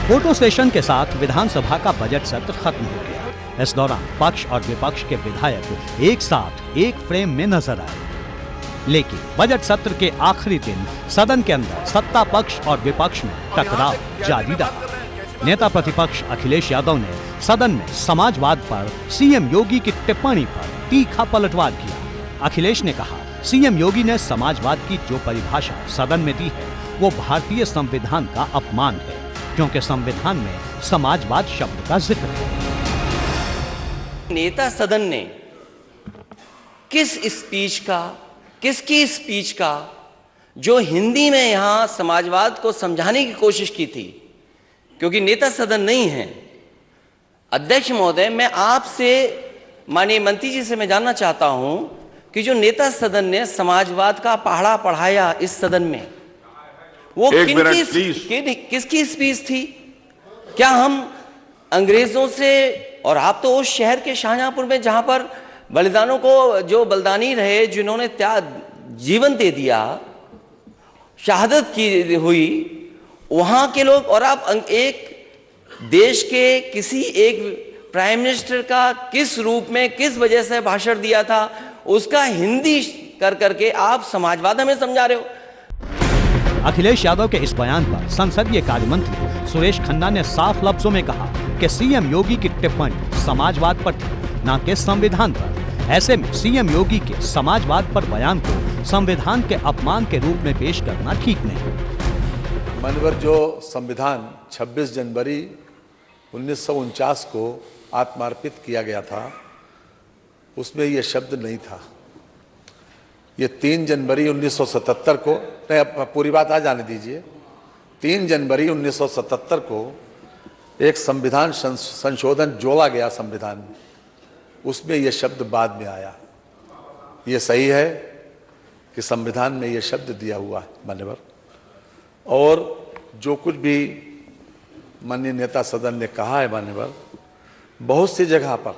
Photo session के साथ विधानसभा का बजट सत्र खत्म हो गया। इस दौरान पक्ष और विपक्ष के विधायक एक साथ एक फ्रेम में नजर आए, लेकिन बजट सत्र के आखिरी दिन सदन के अंदर सत्ता पक्ष और विपक्ष में टकराव जारी रहा। नेता प्रतिपक्ष अखिलेश यादव ने सदन में समाजवाद पर सीएम योगी की टिप्पणी पर तीखा पलटवार किया। अखिलेश ने कहा, सीएम योगी ने समाजवाद की जो परिभाषा सदन में दी है वो भारतीय संविधान का अपमान है, क्योंकि संविधान में समाजवाद शब्द का जिक्र है। नेता सदन ने किसकी स्पीच का जो हिंदी में यहां समाजवाद को समझाने की कोशिश की थी, क्योंकि नेता सदन नहीं है। अध्यक्ष महोदय, मैं आपसे माननीय मंत्री जी से मैं जानना चाहता हूं कि जो नेता सदन ने समाजवाद का पहाड़ा पढ़ाया इस सदन में, वो किसकी स्पीच थी? क्या हम अंग्रेजों से, और आप तो उस शहर के शाहजहांपुर में जहां पर बलिदानों को, जो बलिदानी रहे, जिन्होंने जीवन दे दिया, शहादत की हुई, वहां के लोग, और आप एक देश के किसी एक प्राइम मिनिस्टर का किस रूप में किस वजह से भाषण दिया था, उसका हिंदी कर करके आप समाजवाद हमें समझा रहे हो। अखिलेश यादव के इस बयान पर संसदीय कार्य मंत्री सुरेश खन्ना ने साफ लफ्जों में कहा कि सीएम योगी की टिप्पणी समाजवाद पर थी, न कि संविधान पर। ऐसे में सीएम योगी के समाजवाद पर बयान को संविधान के अपमान के रूप में पेश करना ठीक नहीं। माननीय, जो संविधान 26 जनवरी 1949 को आत्मार्पित किया गया था, उसमें यह शब्द नहीं था। ये 3 जनवरी 1977 को, नहीं, पूरी बात आ जाने दीजिए, 3 जनवरी 1977 को एक संविधान संशोधन जोड़ा गया संविधान में, उसमें यह शब्द बाद में आया। ये सही है कि संविधान में यह शब्द दिया हुआ है मान्यवर, और जो कुछ भी माननीय नेता सदन ने कहा है मान्यवर, बहुत सी जगह पर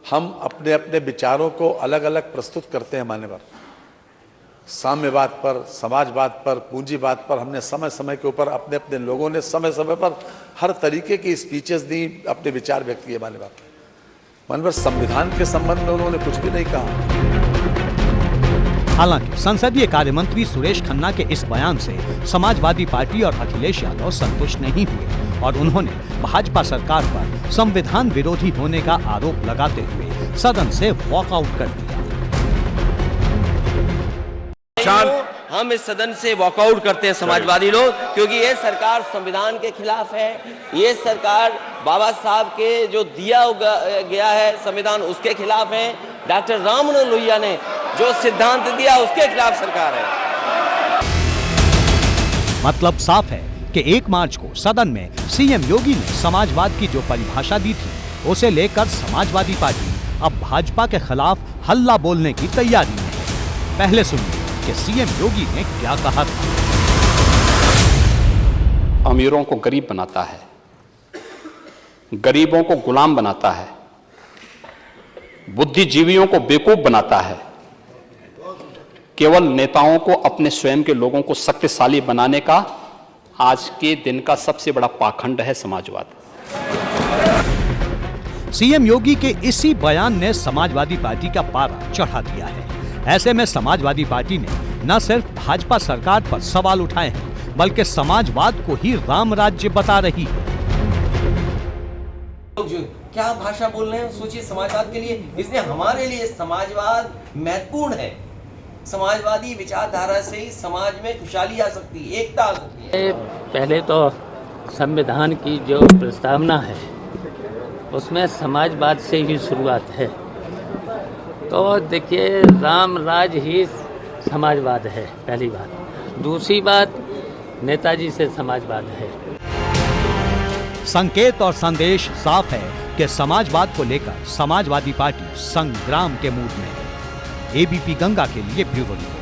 हम अपने अपने विचारों को अलग अलग प्रस्तुत करते हैं मान्यवर। साम्यवाद पर, समाजवाद पर, पूंजीवाद पर हमने समय समय के ऊपर अपने अपने लोगों ने समय समय पर हर तरीके की स्पीचेस दी, अपने विचार व्यक्त किए मान्यवर। संविधान के संबंध में उन्होंने कुछ भी नहीं कहा। हालांकि संसदीय कार्य मंत्री सुरेश खन्ना के इस बयान से समाजवादी पार्टी और अखिलेश यादव संतुष्ट नहीं हुए और उन्होंने भाजपा सरकार पर संविधान विरोधी होने का आरोप लगाते हुए सदन से वॉकआउट कर दिया। हम इस सदन से वॉकआउट करते हैं समाजवादी लोग, क्योंकि ये सरकार संविधान के खिलाफ है। ये सरकार बाबा साहब के जो दिया गया है संविधान, उसके खिलाफ है। डॉक्टर राम मनोहर लोहिया ने जो सिद्धांत दिया, उसके खिलाफ सरकार है। मतलब साफ है कि 1 मार्च को सदन में सीएम योगी ने समाजवाद की जो परिभाषा दी थी, उसे लेकर समाजवादी पार्टी अब भाजपा के खिलाफ हल्ला बोलने की तैयारी में है। पहले सुनिए कि सीएम योगी ने क्या कहा था। अमीरों को गरीब बनाता है, गरीबों को गुलाम बनाता है, बुद्धिजीवियों को बेवकूफ बनाता है, केवल नेताओं को अपने स्वयं के लोगों को शक्तिशाली बनाने का आज के दिन का सबसे बड़ा पाखंड है समाजवाद। सीएम योगी के इसी बयान ने समाजवादी पार्टी का पारा चढ़ा दिया है। ऐसे में समाजवादी पार्टी ने न सिर्फ भाजपा सरकार पर सवाल उठाए हैं, बल्कि समाजवाद को ही राम राज्य बता रही है। क्या भाषा बोल रहे हैं, सोचिए समाजवाद के लिए। इसलिए हमारे लिए समाजवाद महत्वपूर्ण है। समाजवादी विचारधारा से ही समाज में खुशहाली आ सकती है, एकता आ सकती है। पहले तो संविधान की जो प्रस्तावना है उसमें समाजवाद से ही शुरुआत है। तो देखिए, राम राज ही समाजवाद है, पहली बात। दूसरी बात, नेताजी से समाजवाद है। संकेत और संदेश साफ है कि समाजवाद को लेकर समाजवादी पार्टी संग्राम के मूड में है। एबीपी गंगा के लिए ब्यूरो रिपोर्ट।